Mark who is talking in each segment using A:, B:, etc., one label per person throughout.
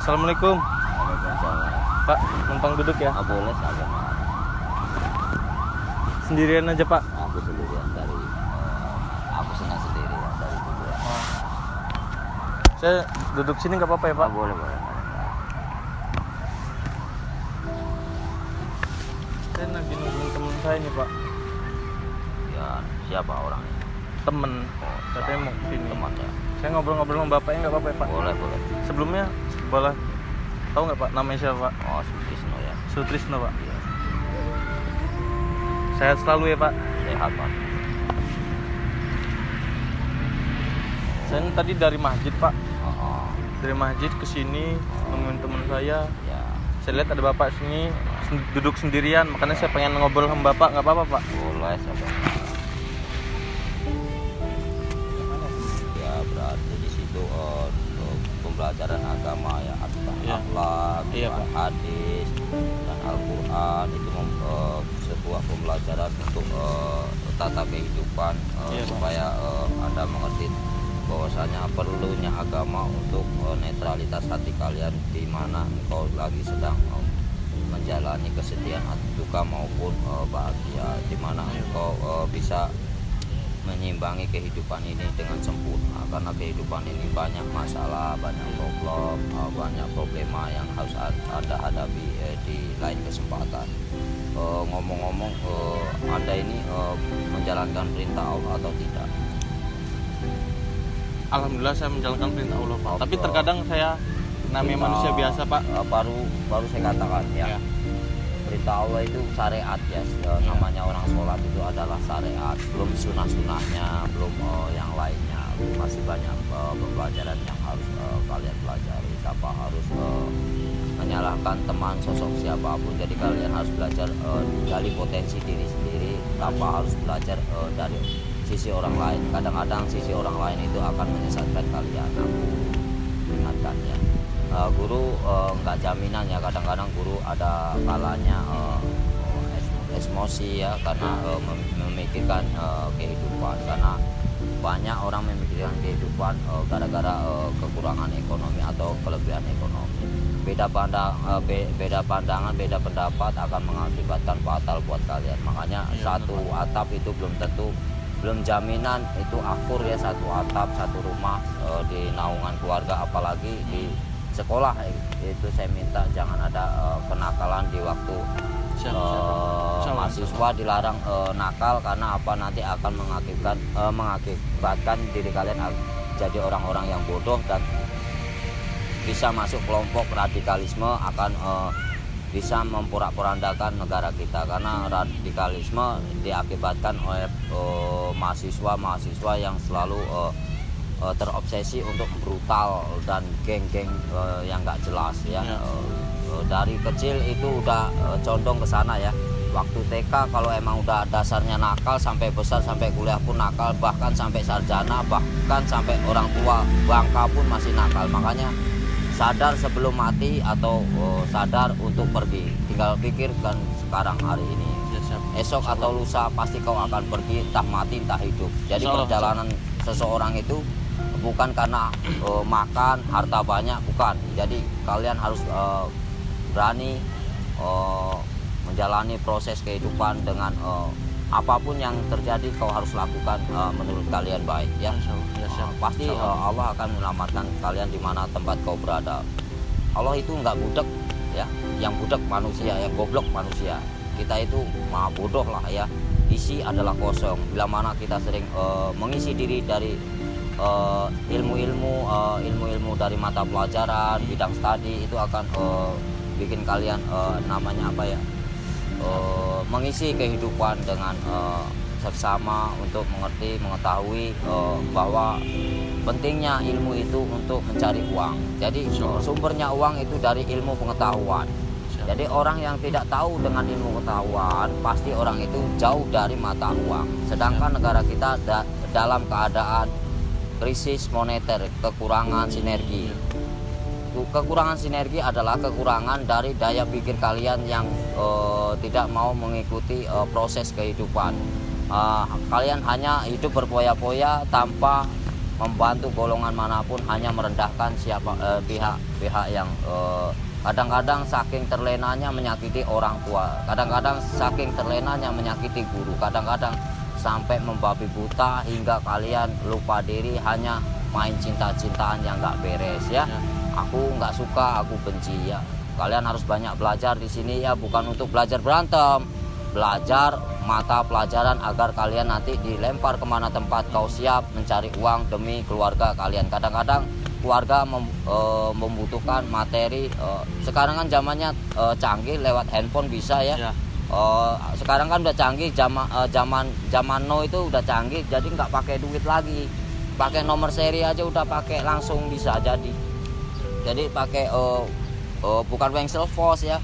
A: Assalamualaikum.
B: Waalaikumsalam.
A: Pak, numpang duduk ya.
B: Boleh saja.
A: Sendirian aja Pak.
B: Aku sendirian dari aku senang sendiri ya dari tujuan.
A: Saya duduk sini nggak apa-apa ya Pak?
B: Boleh.
A: Saya lagi nungguin temen saya nih Pak.
B: Ya, siapa orangnya?
A: Temen. Katanya mau kesini.
B: Temannya.
A: Saya ngobrol-ngobrol sama bapaknya nggak apa-apa ya Pak?
B: Boleh.
A: Sebelumnya boleh tahu nggak Pak namanya siapa Pak?
B: Oh, Sutisno ya.
A: Sutrisno Pak.
B: Iya.
A: Sehat selalu ya Pak.
B: Sehat, Pak.
A: Saya tadi dari masjid Pak.
B: Oh,
A: Dari masjid ke sini nemuin teman saya.
B: ya.
A: Saya lihat ada bapak sini duduk sendirian, makanya saya pengen ngobrol sama bapak, nggak apa-apa Pak?
B: Boleh saja. Ya, berarti di situ untuk pembelajaran agama ya,
A: Iya.
B: akhlak,
A: Iya, Pak.
B: hadis dan Al-Qur'an itu sebuah pembelajaran untuk tata kehidupan
A: Iya, Pak.
B: supaya Anda mengerti bahwasanya perlunya agama untuk netralitas hati kalian di mana engkau lagi sedang menjalani kesedihan atau duka maupun bahagia, di mana engkau bisa menyimbangi kehidupan ini dengan sempurna, karena kehidupan ini banyak masalah, banyak problem, banyak problema yang harus Anda hadapi di lain kesempatan. Ngomong-ngomong, Anda ini menjalankan perintah Allah atau tidak?
A: Alhamdulillah saya menjalankan perintah Allah Pak. Tapi
B: Allah.
A: terkadang saya namanya manusia biasa Pak.
B: Baru saya katakan ya.
A: Ya.
B: Perintah Allah itu syariat ya. Namanya orang sholat itu adalah syariat, belum sunah-sunahnya, belum yang lainnya. Masih banyak pembelajaran yang harus kalian pelajari. Tanpa harus menyalahkan teman sosok siapapun. Jadi kalian harus belajar gali potensi diri sendiri tanpa harus belajar dari sisi orang lain. Kadang-kadang sisi orang lain itu akan menyesatkan kalian. Aku ingatkannya. Guru nggak jaminan ya, kadang-kadang guru ada kalanya emosi ya, karena memikirkan kehidupan, karena banyak orang memikirkan kehidupan gara-gara kekurangan ekonomi atau kelebihan ekonomi. Beda pandangan, beda pendapat akan mengakibatkan fatal buat kalian. Makanya satu atap itu belum jaminan itu akur ya, satu atap satu rumah di naungan keluarga, apalagi di sekolah. Itu saya minta jangan ada kenakalan di waktu mahasiswa, dilarang nakal, karena apa, nanti akan mengakibatkan diri kalian jadi orang-orang yang bodoh dan bisa masuk kelompok radikalisme, akan bisa memporak-porandakan negara kita, karena radikalisme diakibatkan oleh mahasiswa yang selalu terobsesi untuk brutal dan geng-geng yang nggak jelas ya. Dari kecil itu udah condong ke sana ya. Waktu TK kalau emang udah dasarnya nakal, sampai besar sampai kuliah pun nakal, bahkan sampai sarjana, bahkan sampai orang tua bangka pun masih nakal. Makanya sadar sebelum mati atau sadar untuk pergi. Tinggal pikirkan sekarang, hari ini. Esok atau lusa pasti kau akan pergi, entah mati entah hidup. Jadi perjalanan seseorang itu bukan karena makan, harta banyak, bukan. Jadi kalian harus berani menjalani proses kehidupan dengan apapun yang terjadi kau harus lakukan menurut kalian baik ya. Pasti Allah akan menyelamatkan kalian di mana tempat kau berada. Allah itu nggak budak ya, yang budak manusia, yang goblok manusia. Kita itu maha bodoh lah ya. Isi adalah kosong. Bila mana kita sering mengisi diri dari ilmu-ilmu dari mata pelajaran, bidang studi, itu akan bikin kalian namanya apa ya, mengisi kehidupan dengan seksama untuk mengetahui bahwa pentingnya ilmu itu untuk mencari uang. Jadi sumbernya uang itu dari ilmu pengetahuan. Jadi orang yang tidak tahu dengan ilmu pengetahuan, pasti orang itu jauh dari mata uang. Sedangkan negara kita dalam keadaan krisis moneter, kekurangan sinergi. Kekurangan sinergi adalah kekurangan dari daya pikir kalian yang tidak mau mengikuti proses kehidupan. Kalian hanya hidup berpoya-poya tanpa membantu golongan manapun hanya merendahkan pihak yang kadang-kadang saking terlenanya menyakiti orang tua, kadang-kadang saking terlenanya menyakiti guru, kadang-kadang sampai membabi buta hingga kalian lupa diri hanya main cinta-cintaan yang nggak beres ya. Aku nggak suka, aku benci ya. Kalian harus banyak belajar di sini ya, bukan untuk belajar berantem, belajar mata pelajaran agar kalian nanti dilempar kemana tempat kau siap mencari uang demi keluarga kalian. Kadang-kadang keluarga membutuhkan materi. Sekarang kan zamannya canggih, lewat handphone bisa ya. Sekarang kan udah canggih, zaman now itu udah canggih, jadi nggak pakai duit lagi, pakai nomor seri aja udah pakai langsung bisa jadi pakai bukan Wencel Force ya.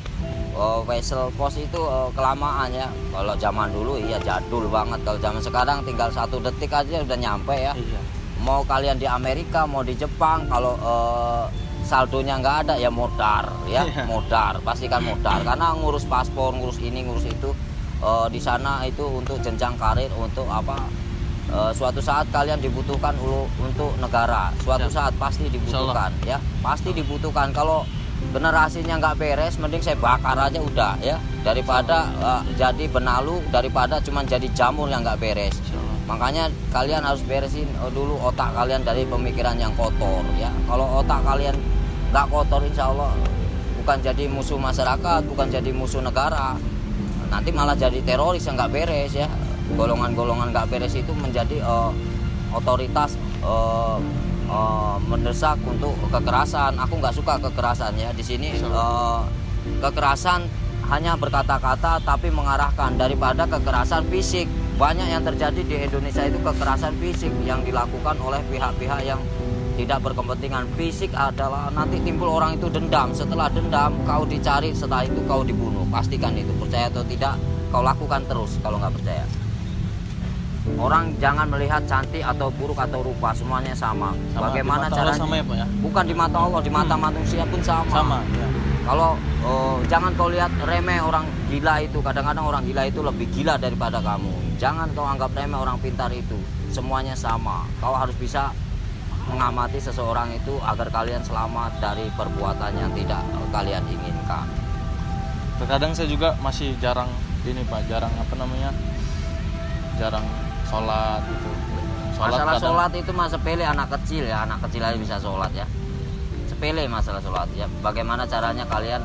B: Wencel Force itu kelamaan ya. Kalau zaman dulu iya jadul banget. Kalau zaman sekarang tinggal 1 detik aja udah nyampe ya. Mau kalian di Amerika, mau di Jepang, kalau saldonya nggak ada ya modar ya. Modar, pastikan modar, karena ngurus paspor, ngurus ini, ngurus itu di sana itu untuk jenjang karir, untuk apa, suatu saat kalian dibutuhkan untuk negara, suatu saat pasti dibutuhkan ya, pasti dibutuhkan. Kalau generasinya nggak beres, mending saya bakar aja udah ya, daripada jadi benalu, daripada cuman jadi jamur yang nggak beres. Makanya kalian harus beresin dulu otak kalian dari pemikiran yang kotor ya. Kalau otak kalian nggak kotor, insya Allah bukan jadi musuh masyarakat, bukan jadi musuh negara, nanti malah jadi teroris yang nggak beres ya. Golongan-golongan nggak beres itu menjadi otoritas mendesak untuk kekerasan. Aku nggak suka kekerasan ya. Di sini kekerasan hanya berkata-kata tapi mengarahkan, daripada kekerasan fisik. Banyak yang terjadi di Indonesia itu kekerasan fisik yang dilakukan oleh pihak-pihak yang tidak berkepentingan. Fisik adalah nanti timbul orang itu dendam, setelah dendam kau dicari, setelah itu kau dibunuh. Pastikan itu, percaya atau tidak, kau lakukan terus kalau nggak percaya. Orang jangan melihat cantik atau buruk atau rupa, semuanya sama. Bagaimana caranya?
A: Sama ya, Pak, ya?
B: Bukan di mata Allah, di mata manusia pun sama.
A: Ya.
B: Kalau jangan kau lihat remeh orang gila itu. Kadang-kadang orang gila itu lebih gila daripada kamu. Jangan kau anggap remeh orang pintar itu. Semuanya sama. Kau harus bisa mengamati seseorang itu agar kalian selamat dari perbuatan yang tidak kalian inginkan.
A: Terkadang saya juga masih jarang ini, Pak, jarang sholat gitu.
B: Masalah sholat itu mah sepele, anak kecil ya, anak kecil aja bisa sholat ya. Sepele masalah sholat ya. Bagaimana caranya kalian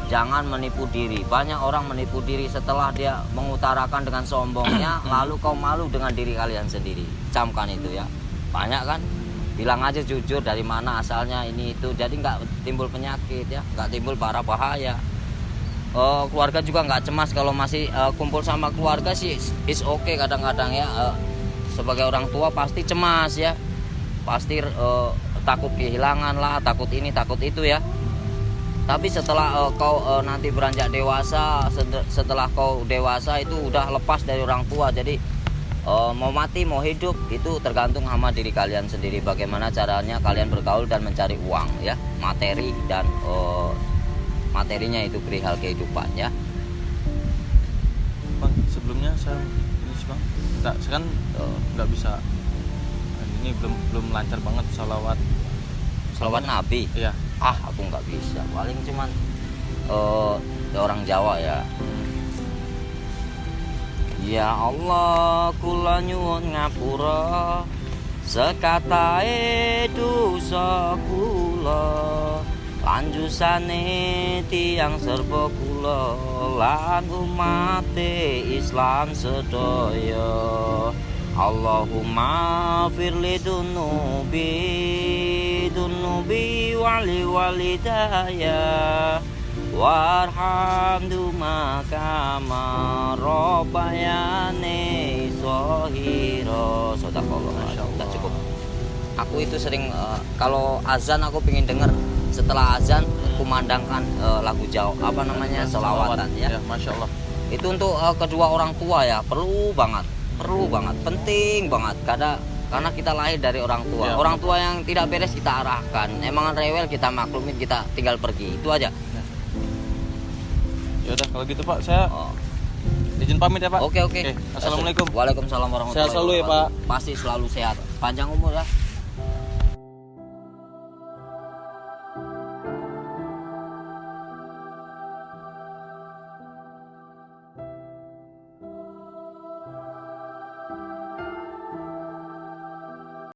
B: jangan menipu diri. Banyak orang menipu diri setelah dia mengutarakan dengan sombongnya, lalu kau malu dengan diri kalian sendiri. Camkan itu ya. Banyak kan? Bilang aja jujur dari mana asalnya ini itu. Jadi nggak timbul penyakit ya, nggak timbul bahaya. Keluarga juga nggak cemas kalau masih kumpul sama keluarga sih, is okay kadang-kadang ya. Sebagai orang tua pasti cemas ya, pasti takut kehilangan lah, takut ini takut itu ya. Tapi setelah kau nanti beranjak dewasa, setelah kau dewasa itu udah lepas dari orang tua. Jadi mau mati mau hidup itu tergantung sama diri kalian sendiri. Bagaimana caranya kalian bergaul dan mencari uang ya, materi dan materinya itu perihal kehidupan ya.
A: Bang, sebelumnya saya ini sih, Bang, saya kan nggak bisa, ini belum lancar banget salawat
B: Nabi.
A: Iya.
B: Aku nggak bisa, paling cuman orang Jawa ya. Ya Allah, kula nyuwun ngapura sekatae dosa kula, lanjusane tiyang serba kula lan umate Islam sedaya. Allahumma firli dunubi wali walidaya warham duma kama robayane sohiro. Sodaqallah. Udah cukup. Aku itu sering kalau azan aku pengen denger, setelah azan kumandangkan lagu Jawa selawatan ya.
A: Masya Allah.
B: Itu untuk kedua orang tua ya, perlu banget, penting banget. Karena kita lahir dari orang tua. Ya. Orang tua yang tidak beres kita arahkan, emang rewel kita maklumin, kita tinggal pergi, itu aja.
A: Ya udah kalau gitu Pak, saya izin pamit ya Pak.
B: Oke.
A: Assalamualaikum.
B: Waalaikumsalam warahmatullahi wabarakatuh.
A: Sehat selalu ya Pak.
B: Pasti selalu sehat. panjang umur ya.